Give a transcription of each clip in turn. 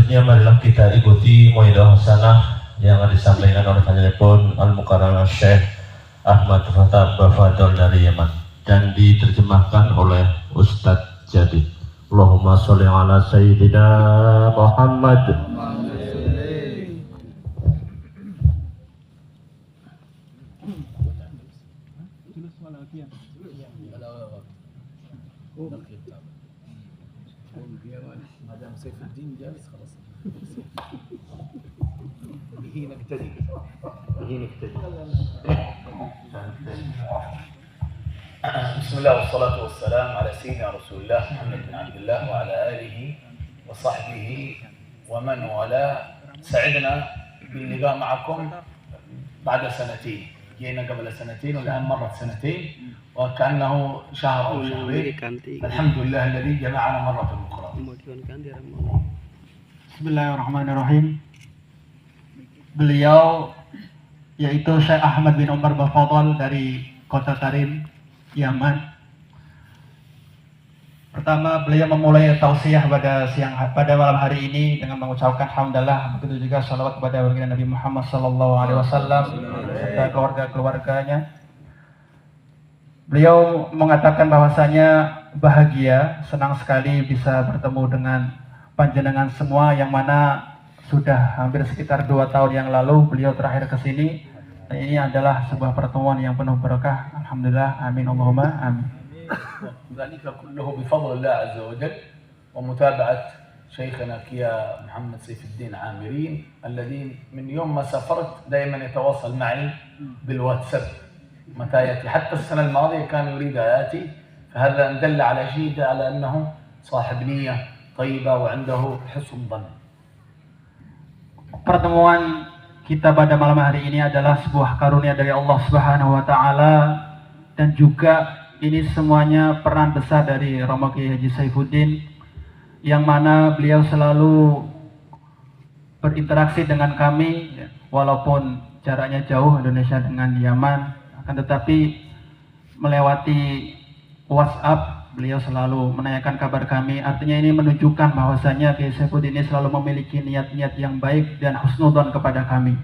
Selanjutnya marilah kita ikuti Mauidhah Hasanah yang disampaikan oleh Fadilatul Al-Mukarram Syekh Ahmad Fatah Bafadol dari Yaman dan diterjemahkan oleh Ustadz Jadid. Allahumma sholli ala Sayyidina Muhammad. سيف الدين جالس خلاص به نقتدي بسم الله والصلاة والسلام على سيدنا رسول الله محمد بن عبد الله وعلى آله وصحبه ومن والاه. سعدنا باللقاء معكم بعد سنتين، جينا قبل سنتين والآن مرت سنتين وكأنه شهر أو شهرين. الحمد لله الذي جمعنا مرة أخرى. Bismillahirrahmanirrahim. Beliau yaitu Syekh Ahmad bin Umar Bafadol dari Kota Tarim, Yaman. Pertama, beliau memulai tausiah pada malam hari ini dengan mengucapkan hamdalah, begitu juga salawat kepada baginda Nabi Muhammad SAW serta keluarga-keluarganya. Beliau mengatakan bahwasanya bahagia, senang sekali bisa bertemu dengan panjenengan semua, yang mana sudah hampir sekitar 2 tahun yang lalu beliau terakhir ke sini. Dan ini adalah sebuah pertemuan yang penuh berkah. Alhamdulillah, amin Allahumma amin. ذلك كله بفضل الله عز وجل ومتابعة شيخنا كيا محمد سيف الدين عامرين الذين من يوم ما سافرت دائما يتواصل معي بالواتساب متى يأتي. حتى السنة الماضية كان يريد يأتي، فهذا دل على شيء، على أنه صاحب نية طيبة وعنده حسن ظن. Pertemuan kita pada malam hari ini adalah sebuah karunia dari Allah Subhanahu wa taala, dan juga ini semuanya peran besar dari Romo Kiai Haji Saifuddin, yang mana beliau selalu berinteraksi dengan kami walaupun jaraknya jauh Indonesia dengan Yaman, akan tetapi melewati WhatsApp beliau selalu menanyakan kabar kami. Artinya ini menunjukkan bahwasanya Kiai Saifuddin ini selalu memiliki niat-niat yang baik dan husnudzon kepada kami.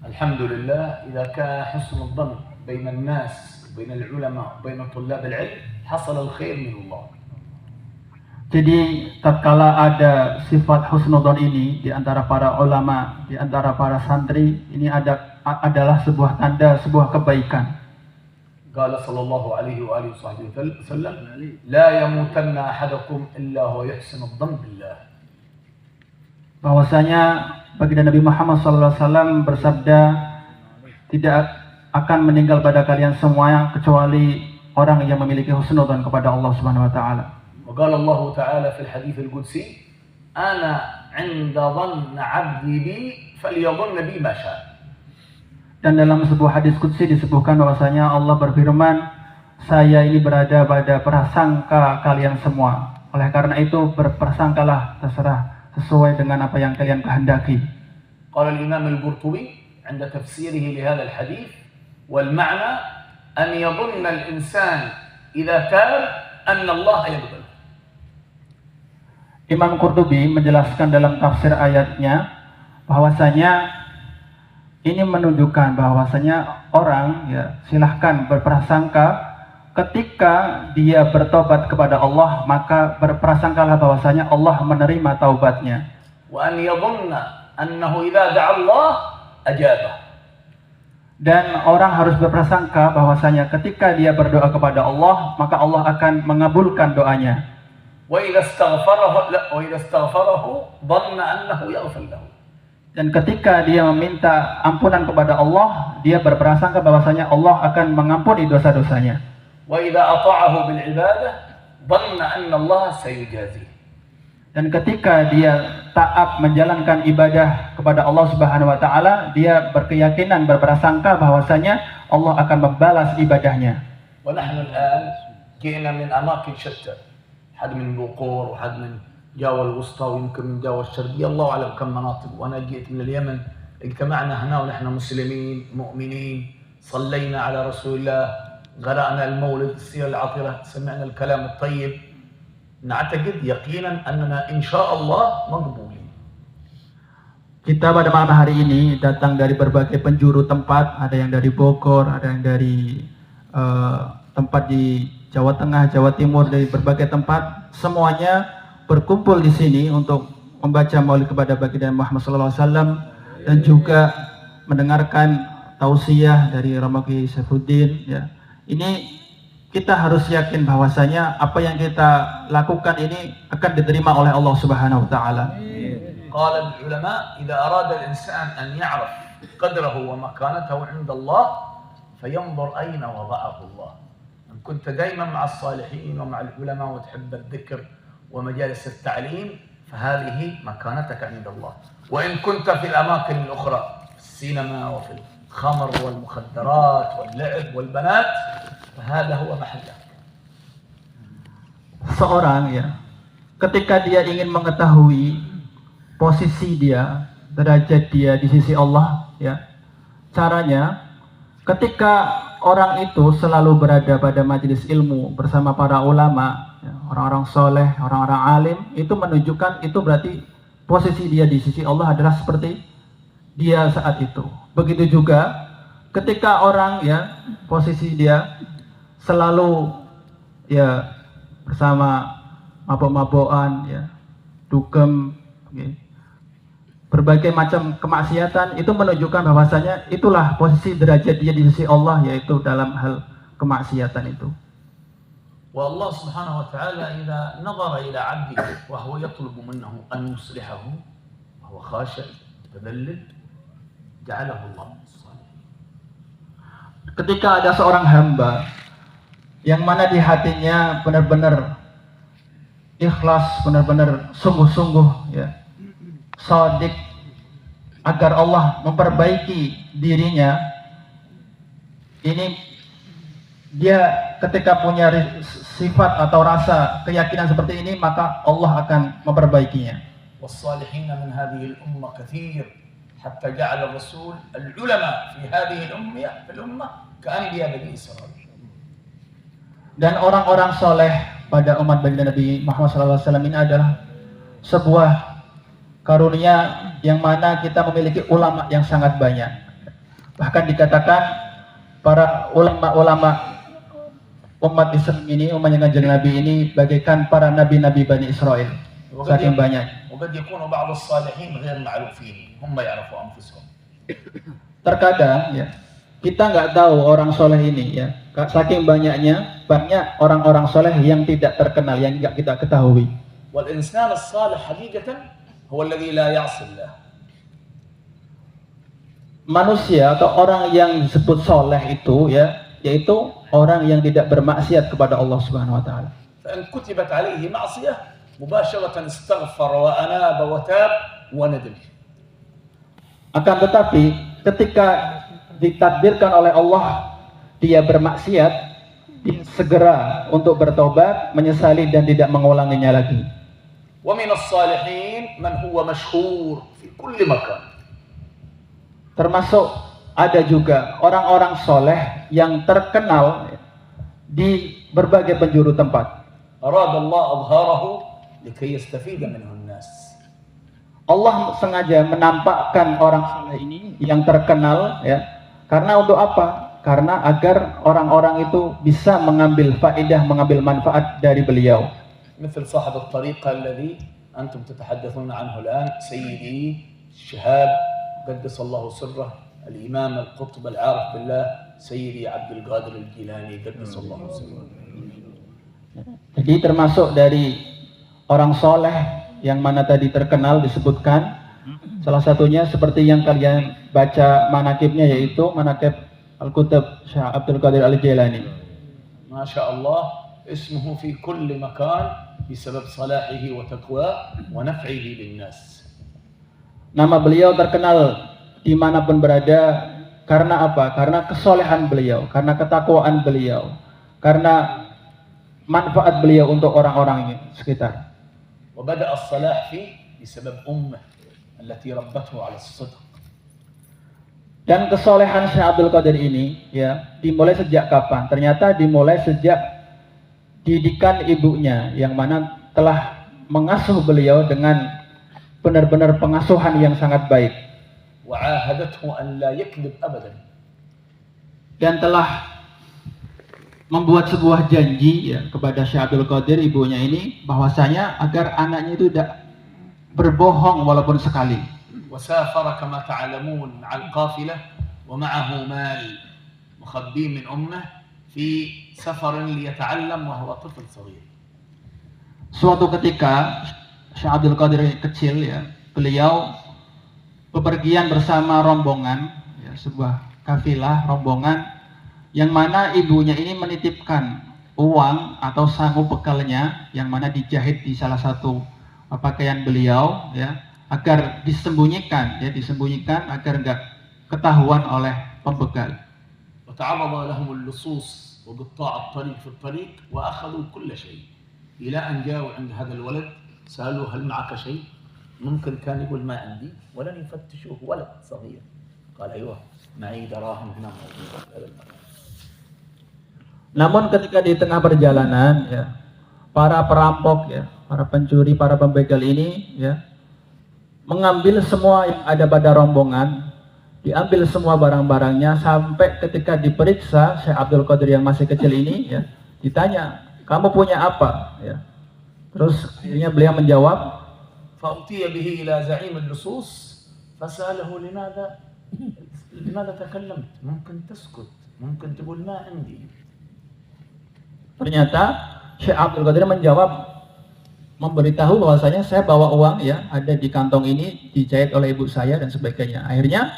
Alhamdulillah, idza kana husnul dzan baina an-nas baina al-ulama baina tullab al-ilm hasal al-khair min Allah. Jadi tatkala ada sifat husnudzon ini di antara para ulama, di antara para santri, ini adalah sebuah tanda sebuah kebaikan. Qala sallallahu alaihi wa alihi wasallam, la yamutanna ahadukum illa huwa yuhsinu adh-dhann billah. Bahwasanya baginda Nabi Muhammad SAW bersabda, tidak akan meninggal pada kalian semua kecuali orang yang memiliki husnudzon kepada Allah Subhanahu wa taala. وقال الله تعالى في الحديث القدسي أنا عند ظن عبدي بي فليظن بي ما شاء. Dan dalam sebuah hadis qudsi disebutkan bahwasanya Allah berfirman, saya ini berada pada prasangka kalian semua. Oleh karena itu berprasangkalah terserah sesuai dengan apa yang kalian kehendaki. قال الإمام القرطبي عند تفسيره لهذا الحديث والمعنى أن يظن الإنسان إذا تاب أن الله يقبل. Imam Qurtubi menjelaskan dalam tafsir ayatnya bahwasanya ini menunjukkan bahwasanya orang silahkan berprasangka ketika dia bertobat kepada Allah, maka berprasangkalah bahwasanya Allah menerima taubatnya. Wa an yadhunna annahu idza da'a Allah ajabah. Dan orang harus berprasangka bahwasanya ketika dia berdoa kepada Allah, maka Allah akan mengabulkan doanya. Wa idza istaghfarahu dhanna annahu yaghfir lahu. Dan ketika dia meminta ampunan kepada Allah, dia berprasangka bahwasanya Allah akan mengampuni dosa-dosanya. Wa idza ata'ahu bil ibadah dhanna anna Allah sayujazi. Dan ketika dia taat menjalankan ibadah kepada Allah Subhanahu wa taala, dia berkeyakinan, berprasangka bahwasanya Allah akan membalas ibadahnya. Wa nahnu al-an ji'na min amakin shatta. Had min Buqur, had min Jawa al-Wusta, ويمكن من جاوة الشرقية، الله أعلم كم مناطق. وأنا جئت من اليمن، اجتمعنا هنا ونحن مسلمين مؤمنين، صلينا على رسول الله، قرأنا المولد، السيرة العطرة، سمعنا الكلام الطيب. نعتقد يقينا أننا إن شاء الله مقبولين. Kita pada malam hari ini datang dari berbagai penjuru tempat, ada yang dari Bogor, ada yang dari tempat di Jawa Tengah, Jawa Timur, dari berbagai tempat. Semuanya berkumpul di sini untuk membaca maulid kepada baginda Muhammad SAW dan juga mendengarkan tausiah dari Romo Kiai Saifuddin. Ya. Ini kita harus yakin bahwasanya apa yang kita lakukan ini akan diterima oleh Allah Subhanahu wa taala. قال العلماء إذا أراد الإنسان أن يعرف قدره ومكانته عند الله فينظر أين وضعه الله. إن كنت دائما مع الصالحين ومع العلماء وتحب الذكر ومجالس التعليم فهذه مكانتك عند الله. وإن كنت في الأماكن الأخرى في السينما وفي الخمر والمخدرات واللعب والبنات فهذا هو محلك. Seorang ya, ketika dia ingin mengetahui posisi dia, derajat dia di sisi Allah, ya, caranya ketika orang itu selalu berada pada majelis ilmu bersama para ulama, ya, orang-orang soleh, orang-orang alim, itu menunjukkan itu berarti posisi dia di sisi Allah adalah seperti dia saat itu. Begitu juga ketika orang ya posisi dia selalu ya bersama mabok-mabokan, ya, dugem, okay, berbagai macam kemaksiatan, itu menunjukkan bahwasanya itulah posisi derajat dia di sisi Allah, yaitu dalam hal kemaksiatan itu. والله سبحانه وتعالى إذا نظر إلى عبده وهو يطلب منه أن يصلحه وهو خاشع متذلل جعله الله الصالح. Ketika ada seorang hamba yang mana di hatinya benar-benar ikhlas, benar-benar sungguh-sungguh, ya, shadiq, agar Allah memperbaiki dirinya, ini dia ketika punya sifat atau rasa keyakinan seperti ini, maka Allah akan memperbaikinya. والصالحين من هذه الأمة كثير حتى جعل الرسول العلماء في هذه الأمة كأنبياء بني إسرائيل. Dan orang-orang soleh pada umat baginda Nabi Muhammad SAW ini adalah sebuah karunia yang mana kita memiliki ulama yang sangat banyak. Bahkan dikatakan para ulama-ulama umat Islam ini, umatnya Kanjeng Nabi ini bagaikan para nabi-nabi Bani Israel. Saking banyak. وقد يكون بعض الصالحين غير معروفين هم يعرفوا أنفسهم. Terkadang ya kita nggak tahu orang soleh ini, ya, saking banyaknya banyak orang-orang soleh yang tidak terkenal, yang nggak kita ketahui. والإنسان الصالح حقيقة هو الذي لا يعصي الله. Manusia atau orang yang disebut soleh itu, ya, yaitu orang yang tidak bermaksiat kepada Allah Subhanahu wa taala. فإن كتبت عليه معصية مباشرة استغفر وأناب وتاب وندم. Akan tetapi ketika ditakdirkan oleh Allah dia bermaksiat, dia segera untuk bertobat, menyesali dan tidak mengulanginya lagi. ومن الصالحين من هو مشهور في كل مكان. Termasuk ada juga orang-orang soleh yang terkenal di berbagai penjuru tempat. أراد الله أظهاره لكي يستفيد منه الناس. Allah sengaja menampakkan orang soleh ini yang terkenal, ya, karena untuk apa? Karena agar orang-orang itu bisa mengambil faedah, mengambil manfaat dari beliau. مثل صاحب الطريقة الذي أنتم تتحدثون عنه الآن سيدي الشهاب قدس الله سره الإمام القطب العارف بالله سيدي عبد القادر الجيلاني قدس الله سره. Jadi termasuk dari orang soleh yang mana tadi terkenal disebutkan, salah satunya seperti yang kalian baca manakibnya, yaitu manakib Al-Qutb Syekh Abdul Qadir Al-Jilani. ما شاء الله اسمه في كل مكان بسبب صلاحه وتقواه ونفعه للناس. Nama beliau terkenal dimanapun berada karena apa? Karena kesolehan beliau, karena ketakwaan beliau, karena manfaat beliau untuk orang-orang sekitar. وبدأ الصلاح فيه بسبب أمه التي ربته على الصدق. Dan kesolehan Syekh Abdul Qadir ini, ya, dimulai sejak kapan? Ternyata dimulai sejak didikan ibunya yang mana telah mengasuh beliau dengan benar-benar pengasuhan yang sangat baik. وعاهدته أن لا يكذب أبدا. Dan telah membuat sebuah janji ya, kepada Syekh Abdul Qadir ibunya ini bahwasanya agar anaknya itu tidak berbohong walaupun sekali. وسافر كما تعلمون على القافلة ومعه مال مخبي من أمه في سفر ليتعلم وهو طفل صغير. Suatu ketika Syekh Abdul Qadir kecil ya, beliau bepergian bersama rombongan ya, sebuah kafilah rombongan yang mana ibunya ini menitipkan uang atau sangu bekalnya yang mana dijahit di salah satu pakaian beliau ya, agar disembunyikan agar enggak ketahuan oleh pembegal. وتعرض لهم اللصوص وقطاع الطريق في الطريق وأخذوا كل شيء إلى أن جاءوا عند هذا الولد سألوه هل معك شيء؟ ممكن كان يقول ما عندي ولن يفتشوه ولد صغير قال أيوه معي دراهم هنا موجودة في هذا المكان. Namun ketika di tengah perjalanan ya, para perampok ya, para pencuri, para pembegal ini ya mengambil semua yang ada pada rombongan, diambil semua barang-barangnya sampai ketika diperiksa Syekh Abdul Qadir yang masih kecil ini ya, ditanya, "Kamu punya apa?" ya. Terus akhirnya beliau menjawab, فأتي به إلى زعيم اللصوص فسأله لماذا تكلمت؟ ممكن تسكت، ممكن تقول ما عندي. Ternyata Syekh Abdul Qadir menjawab, memberitahu bahwasanya saya bawa uang ya, ada di kantong ini, dijahit oleh ibu saya dan sebagainya. Akhirnya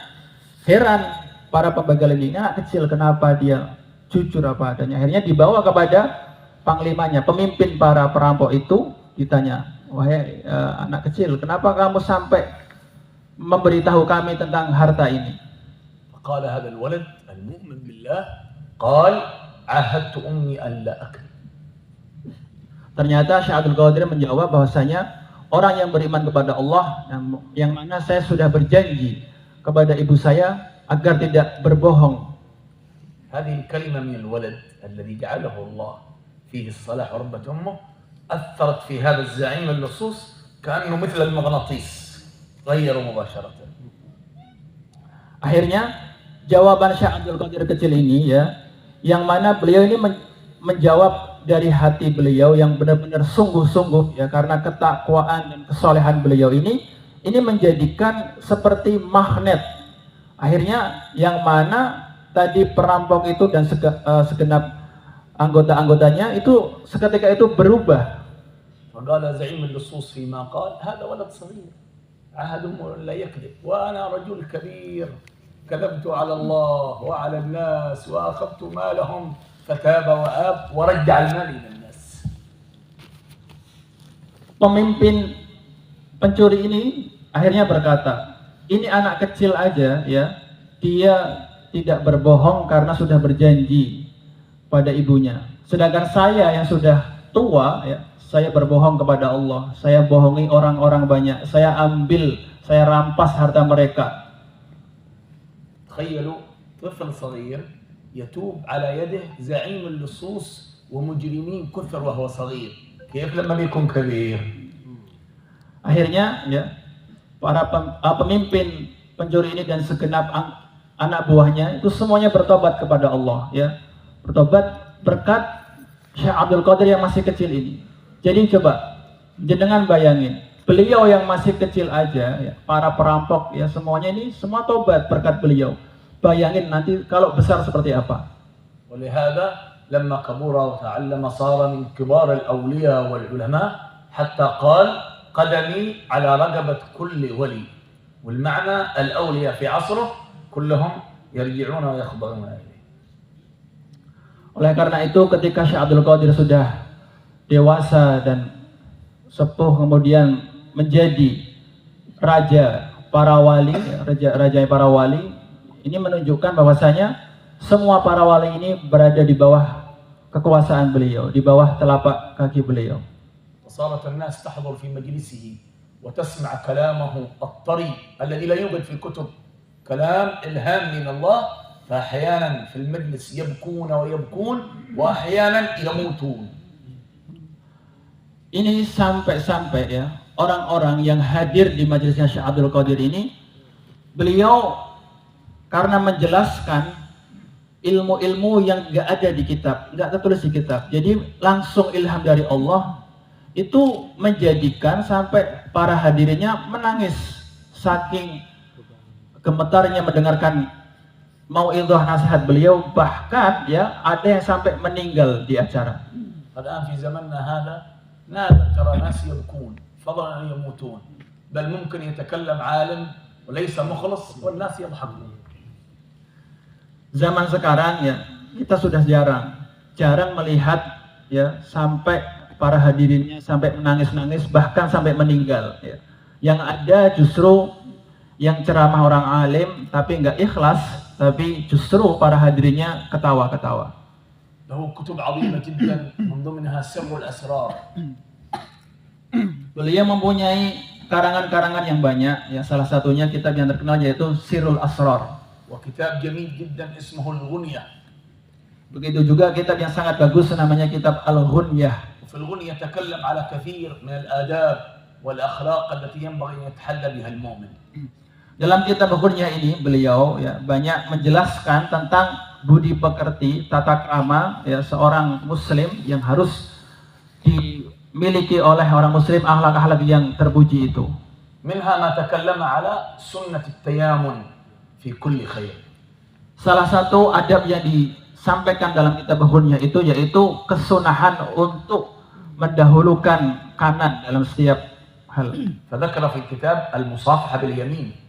heran para pembegal ini, anak kecil kenapa dia jujur apa adanya. Akhirnya dibawa kepada panglimanya, pemimpin para perampok itu, ditanya, "Wahai anak kecil, kenapa kamu sampai memberitahu kami tentang harta ini?" قال هذا الولد المؤمن بالله قال عاهدت أمي أن لا أكذب. Ternyata Syekh Abdul Qadir menjawab bahwasanya orang yang beriman kepada Allah yang mana saya sudah berjanji kepada ibu saya agar tidak berbohong. هذه الكلمة من الولد الذي جعله الله فيه الصلاح وربة أمه أثرت في هذا الزعيم اللصوص كأنه مثل المغناطيس غيره مباشرة. Akhirnya jawaban Syekh Abdul Qadir kecil ini ya, yang mana beliau ini menjawab dari hati beliau yang benar-benar sungguh-sungguh ya, karena ketakwaan dan kesolehan beliau ini menjadikan seperti magnet. Akhirnya yang mana tadi perampok itu dan segenap anggota-anggotanya itu seketika itu berubah. فقال زعيم اللصوص فيما قال هذا ولد صغير عهد لا يكذب وأنا رجل كبير كذبت على الله وعلى الناس وأخذت مالهم فتاب وآب ورجع المال إلى الناس. Pemimpin pencuri ini akhirnya berkata, ini anak kecil aja ya, dia tidak berbohong karena sudah berjanji pada ibunya. Sedangkan saya yang sudah tua ya, saya berbohong kepada Allah, saya bohongi orang-orang banyak, saya ambil, saya rampas harta mereka. تخيلوا طفل صغير يتوب على يده زعيم اللصوص ومجرمين كثر وهو صغير كيف لما يكون كبير. Akhirnya ya para pemimpin pencuri ini dan segenap anak buahnya itu semuanya bertobat kepada Allah ya, bertobat berkat Syekh Abdul Qadir yang masih kecil ini. Jadi coba jenengan bayangin, beliau yang masih kecil aja ya, para perampok ya semuanya ini semua tobat berkat beliau. Bayangin nanti kalau besar seperti apa. ولهذا لما كبر وتعلم صار من كبار الأولياء والعلماء حتى قال قدمي على رقبة كل ولي. والمعنى الأولياء في عصره كلهم يرجعون ويخضعون إليه. Oleh karena itu ketika Syekh Abdul Qadir sudah dewasa dan sepuh kemudian menjadi raja para wali, raja para wali, ini menunjukkan bahwasanya semua para wali ini berada di bawah kekuasaan beliau, di bawah telapak kaki beliau. وصارت الناس تحضر في مجلسه وتسمع كلامه الطري الذي لا يوجد في الكتب، كلام إلهام من الله، فأحيانا في المجلس يبكون ويبكون وأحيانا يموتون. Ini sampai-sampai ya orang-orang yang hadir di majelisnya Syekh Abdul Qadir ini, beliau karena menjelaskan ilmu-ilmu yang nggak ada di kitab, nggak tertulis di kitab, jadi langsung ilham dari Allah, itu menjadikan sampai para hadirinnya menangis saking gemetarnya mendengarkan mau'idhah nasihat beliau, bahkan ya ada yang sampai meninggal di acara. الآن في زمننا هذا نادر ترى ناس يبكون فضلا أن يموتون بل ممكن يتكلم عالم وليس مخلص والناس يضحكون. Zaman sekarang ya kita sudah jarang melihat ya sampai para hadirinnya sampai menangis-nangis bahkan sampai meninggal ya. Yang ada justru yang ceramah orang alim tapi nggak ikhlas, tapi justru para hadirinnya ketawa-ketawa. له كتب عظيمة جدا من ضمنها سر الأسرار. Beliau mempunyai karangan-karangan yang banyak ya, salah satunya kitab yang terkenal yaitu Sirrul Asrar. وكتاب جميل جدا اسمه الغنية. Begitu juga kitab yang sangat bagus namanya kitab Al-Ghunyah. وفي الغنية يتكلم على كثير من الآداب والأخلاق التي ينبغي أن يتحلى بها المؤمن. Dalam kitab Al-Ghunyah ini beliau ya banyak menjelaskan tentang budi pekerti, tata krama ya seorang muslim yang harus dimiliki oleh orang muslim, akhlak-akhlak yang terpuji itu. منها ما تكلم على سنة التيامن في كل خير. Salah satu adab yang disampaikan dalam kitab Al-Ghunyah itu yaitu kesunahan untuk mendahulukan kanan dalam setiap hal. فذكر في الكتاب المصافحة باليمين.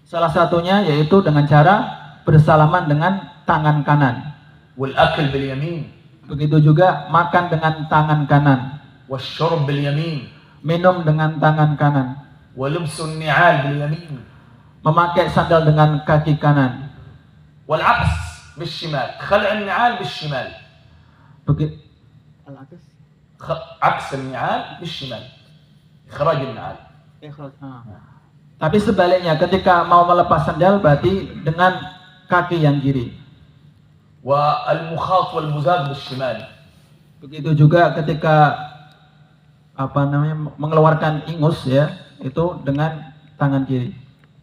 Salah satunya yaitu dengan cara bersalaman dengan tangan kanan. والأكل باليمين. Begitu juga makan dengan tangan kanan. والشرب باليمين. Minum dengan tangan kanan. ولبس النعال باليمين. Memakai sandal dengan kaki kanan. والعكس بالشمال. خلع النعال بالشمال. Begitu. عكس النعال بالشمال. إخراج النعال. Tapi sebaliknya ketika mau melepas sandal berarti dengan kaki yang kiri. والمخاط والمزاج بالشمال. Begitu juga ketika mengeluarkan ingus ya, itu dengan tangan kiri.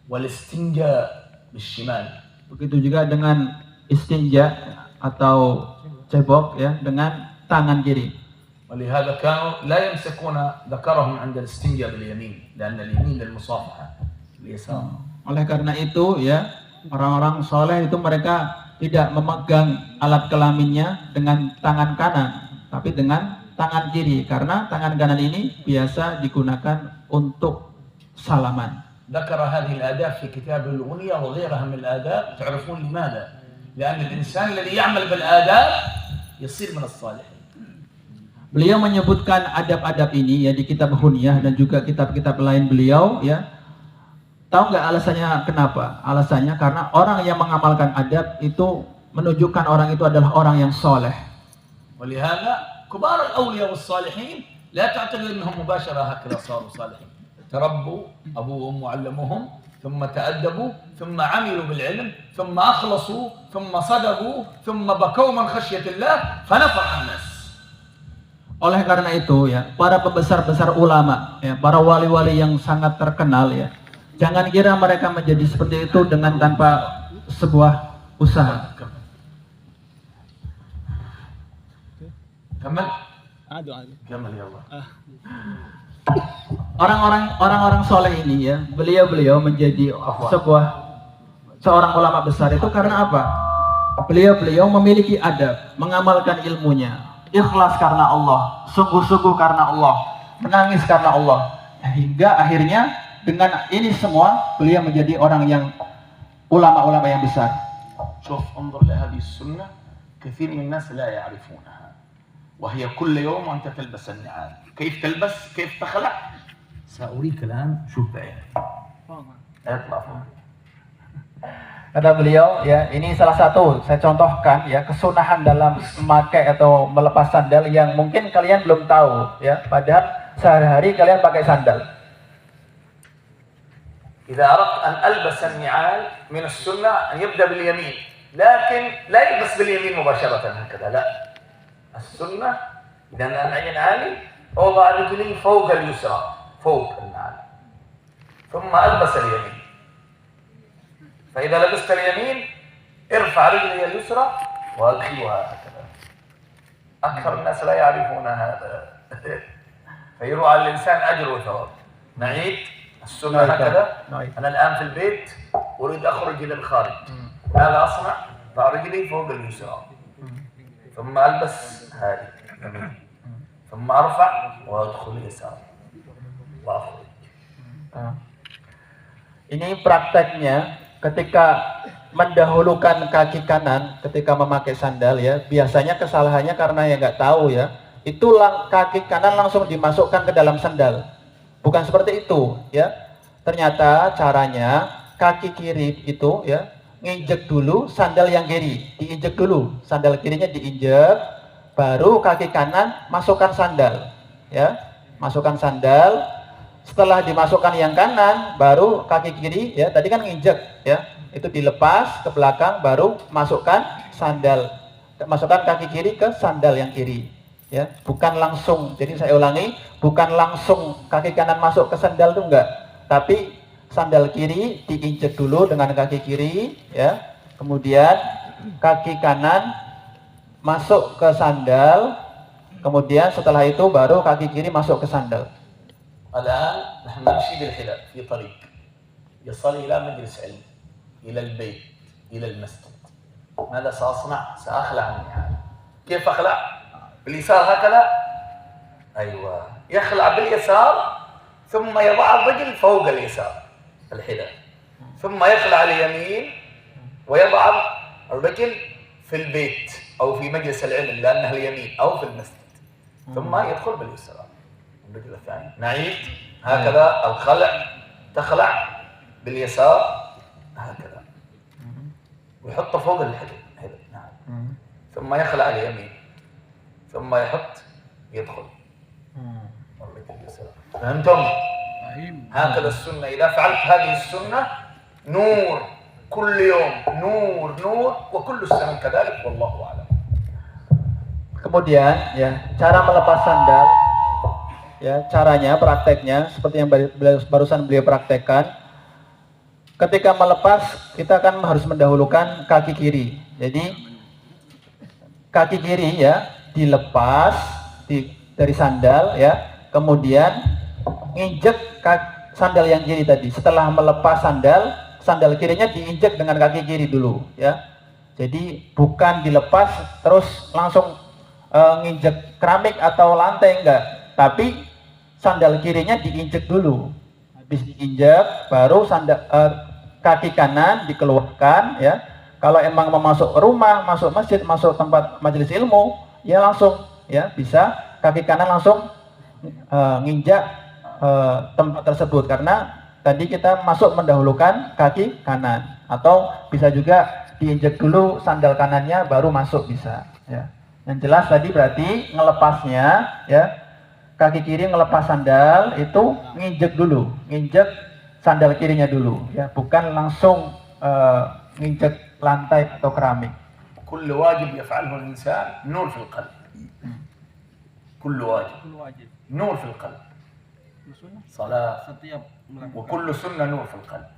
والاستنجاء بالشمال. Begitu juga dengan istinja atau cebok ya dengan tangan kiri. ولهذا كانوا لا يمسكون ذكرهم عند الاستنجاء باليمين لأن اليمين للمصافحة اليسار. Oleh karena itu ya orang-orang soleh itu mereka tidak memegang alat kelaminnya dengan tangan kanan, tapi dengan tangan kiri karena tangan kanan ini biasa digunakan untuk salaman. ذكر هذه الآداب في كتاب الغنية وغيرها من الآداب. تعرفون لماذا؟ لأن الإنسان الذي يعمل بالآداب يصير من الصالحين. Beliau menyebutkan adab-adab ini ya di kitab Ghunyah dan juga kitab-kitab lain beliau ya. Tahu nggak alasannya kenapa? Alasannya karena orang yang mengamalkan adab itu menunjukkan orang itu adalah orang yang soleh. ولهذا كبار الأولياء والصالحين لا تعتقد أنهم مباشرة هكذا صاروا صالحين. تربوا أبوهم وعلموهم ثم تأدبوا ثم عملوا بالعلم ثم أخلصوا ثم صدقوا ثم بكوا من خشية الله فنفع الناس. Oleh karena itu ya, para pembesar-besar ulama ya, para wali-wali yang sangat terkenal ya, jangan kira mereka menjadi seperti itu dengan tanpa sebuah usaha. كمل كمل يا الله. Orang-orang soleh ini ya, beliau menjadi seorang ulama besar itu karena apa? Beliau memiliki adab, mengamalkan ilmunya, ikhlas karena Allah, sungguh-sungguh karena Allah, menangis karena Allah, hingga akhirnya dengan ini semua beliau menjadi orang yang ulama-ulama yang besar. شوف انظر لهذه السنة كثير من الناس لا يعرفونها وهي كل يوم وأنت تلبس النعال. كيف تلبس؟ كيف تخلع؟ سأريك الآن. شوف بعينك. اطلع فوق. Kata beliau, ya ini salah satu saya contohkan ya kesunahan dalam memakai atau melepas sandal yang mungkin kalian belum tahu ya, padahal sehari-hari kalian pakai sandal. إذا أردت أن ألبس النعال من السنة أن يبدأ باليمين، لكن لا يلبس باليمين مباشرة هكذا، لا. السنة إذا أنا عين عالي أوضع رجلي فوق اليسرى فوق النعل. ثم ألبس اليمين. فإذا لبست اليمين ارفع رجلي اليسرى وأدخلها هكذا. أكثر الناس لا يعرفون هذا. فيروح على الإنسان أجر وثواب. نعيد السنة هكذا. أنا الآن في البيت أريد أخرج إلى الخارج. ماذا أصنع؟ ضع رجلي فوق اليسرى ثم ألبس هذه ثم أرفع وأدخل اليسار وأخرج. Ini prakteknya ketika mendahulukan kaki kanan ketika memakai sandal ya. Biasanya kesalahannya karena ya nggak tahu ya. Itu kaki kanan langsung dimasukkan ke dalam sandal. Bukan seperti itu ya. Ternyata caranya kaki kiri itu ya nginjek dulu sandal yang kiri, diinjek dulu sandal kirinya diinjek, baru kaki kanan masukkan sandal ya, masukkan sandal. Setelah dimasukkan yang kanan baru kaki kiri ya, tadi kan nginjek ya, itu dilepas ke belakang baru masukkan sandal, masukkan kaki kiri ke sandal yang kiri ya, bukan langsung. Jadi saya ulangi, bukan langsung kaki kanan masuk ke sandal itu enggak, tapi sandal kiri diinjek dulu dengan kaki kiri ya, kemudian kaki kanan masuk ke sandal, kemudian setelah itu baru kaki kiri masuk ke sandal. الآن نحن نمشي بالحذاء في طريق يصل إلى مجلس علم، إلى البيت، إلى المسجد. ماذا سأصنع؟ سأخلع النعال. كيف أخلع؟ باليسار هكذا. أيوة، يخلع باليسار ثم يضع الرجل فوق اليسار الحذاء، ثم يخلع اليمين ويضع الرجل في البيت أو في مجلس العلم لأنها اليمين أو في المسجد، ثم يدخل باليسار الرجل الثاني. نعيد هكذا الخلع، تخلع باليسار هكذا ويحطه فوق الحذاء. نعم. ثم يخلع اليمين ثم يحط يدخل الرجل اليسار. فهمتم؟ هكذا السنة. إذا فعلت هذه السنة نور كل يوم، نور نور، وكل السنة كذلك والله أعلم. Kemudian ya, cara melepas sandal ya, caranya prakteknya seperti yang barusan beliau praktekkan. Ketika melepas kita kan harus mendahulukan kaki kiri. Jadi kaki kiri ya dilepas dari sandal ya, kemudian nginjek sandal yang kiri tadi. Setelah melepas sandal, sandal kirinya diinjek dengan kaki kiri dulu ya. Jadi bukan dilepas terus langsung nginjek keramik atau lantai, enggak, tapi sandal kirinya diinjek dulu. Habis diinjek baru kaki kanan dikeluarkan ya. Kalau emang mau masuk rumah, masuk masjid, masuk tempat majelis ilmu, ya langsung ya bisa kaki kanan langsung nginjak tempat tersebut, karena tadi kita masuk mendahulukan kaki kanan, atau bisa juga diinjek dulu sandal kanannya baru masuk, bisa ya. Yang jelas tadi berarti ngelepasnya ya, kaki kiri ngelepas sandal itu nginjek dulu, nginjek sandal kirinya dulu ya, bukan langsung nginjek lantai atau keramik. كل واجب يفعله الإنسان نور في القلب. كل واجب نور في القلب. صلاة وكل سنة نور في القلب،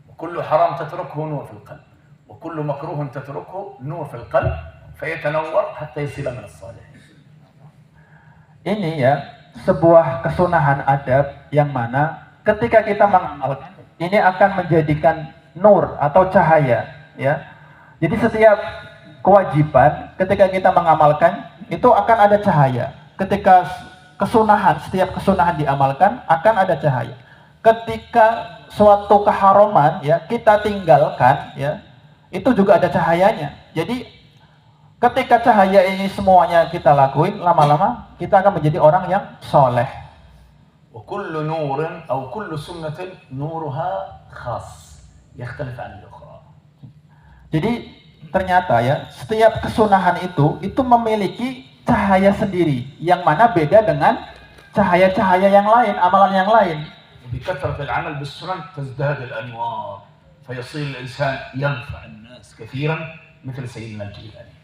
وكل حرام تتركه نور في القلب، وكل مكروه تتركه نور في القلب فيتنور حتى يصير من الصالحين. Ini ya sebuah kesunahan adab yang mana ketika kita mengamalkan ini akan menjadikan nur atau cahaya ya. Jadi setiap kewajiban ketika kita mengamalkan itu akan ada cahaya. Ketika kesunahan, setiap kesunahan diamalkan akan ada cahaya. Ketika suatu keharaman ya kita tinggalkan ya, itu juga ada cahayanya. Jadi ketika cahaya ini semuanya kita lakuin, lama-lama kita akan menjadi orang yang soleh. وكل نور أو كل سنة نورها خاص يختلف عن الأخرى. Jadi ternyata ya setiap kesunahan itu memiliki cahaya sendiri yang mana beda dengan cahaya-cahaya yang lain, amalan yang lain. بكثرة العمل بالسنن تزداد الأنوار فيصير الإنسان ينفع الناس كثيرا مثل سيدنا الجيلاني.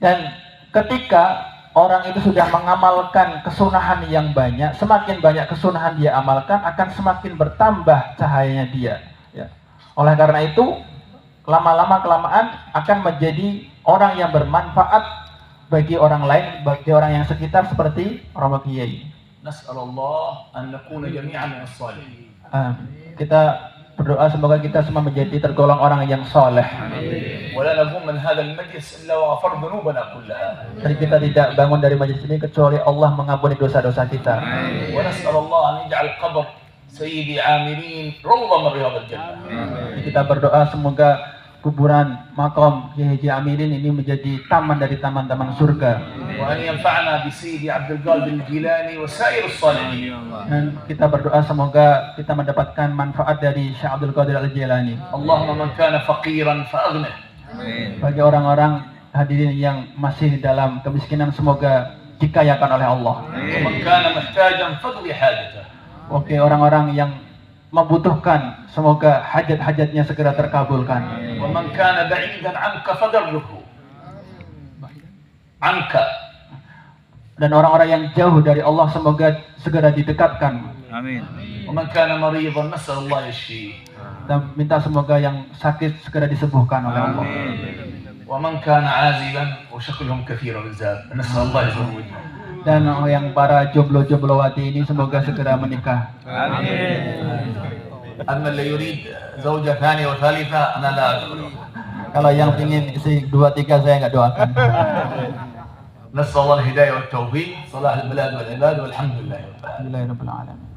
Dan ketika orang itu sudah mengamalkan kesunahan yang banyak, semakin banyak kesunahan dia amalkan, akan semakin bertambah cahayanya dia. Ya. Oleh karena itu, lama-lama kelamaan akan menjadi orang yang bermanfaat bagi orang lain, bagi orang yang sekitar seperti Romo Kiai. Nas'alullah an nakuna jami'an minas salihin. Kita berdoa semoga kita semua menjadi tergolong orang yang soleh. ولا نقوم من هذا المجلس إلا وغفر ذنوبنا كلها. Dan kita tidak bangun dari majelis ini kecuali Allah mengampuni dosa-dosa kita. ونسأل الله أن يجعل قبر سيدي عامرين روضة من رياض الجنة. Kita berdoa semoga kuburan makam Kiai Haji Amirin ini menjadi taman dari taman-taman surga. وأن ينفعنا بسيدي عبد القادر الجيلاني وسائر الصالحين. Dan kita berdoa semoga kita mendapatkan manfaat dari Syekh Abdul Qadir Al-Jilani. اللهم من كان فقيرا فأغنه. Bagi orang-orang hadirin yang masih dalam kemiskinan semoga dikayakan oleh Allah. ومن كان محتاجا فاقض حاجته. Oke, orang-orang yang membutuhkan semoga hajat-hajatnya segera terkabulkan. ومن كان بعيدا عنك فقربه عنك. Dan orang-orang yang jauh dari Allah semoga segera didekatkan. Amin. ومن كان مريضا نسأل الله يشفيه. Dan minta semoga yang sakit segera disembuhkan oleh Allah. ومن كان عازبا وشكلهم كثير الزاد نسأل الله يزوجهم. Dan yang para jomblo-jomblowati ini semoga segera menikah. أما اللي يريد زوجة ثانية وثالثة أنا لا أدعو. Kalau yang ingin istri 2, 3 saya nggak doakan. نسأل الله الهداية والتوفيق صلاح البلاد والعباد والحمد لله رب العالمين. Alhamdulillahirabbil alamin.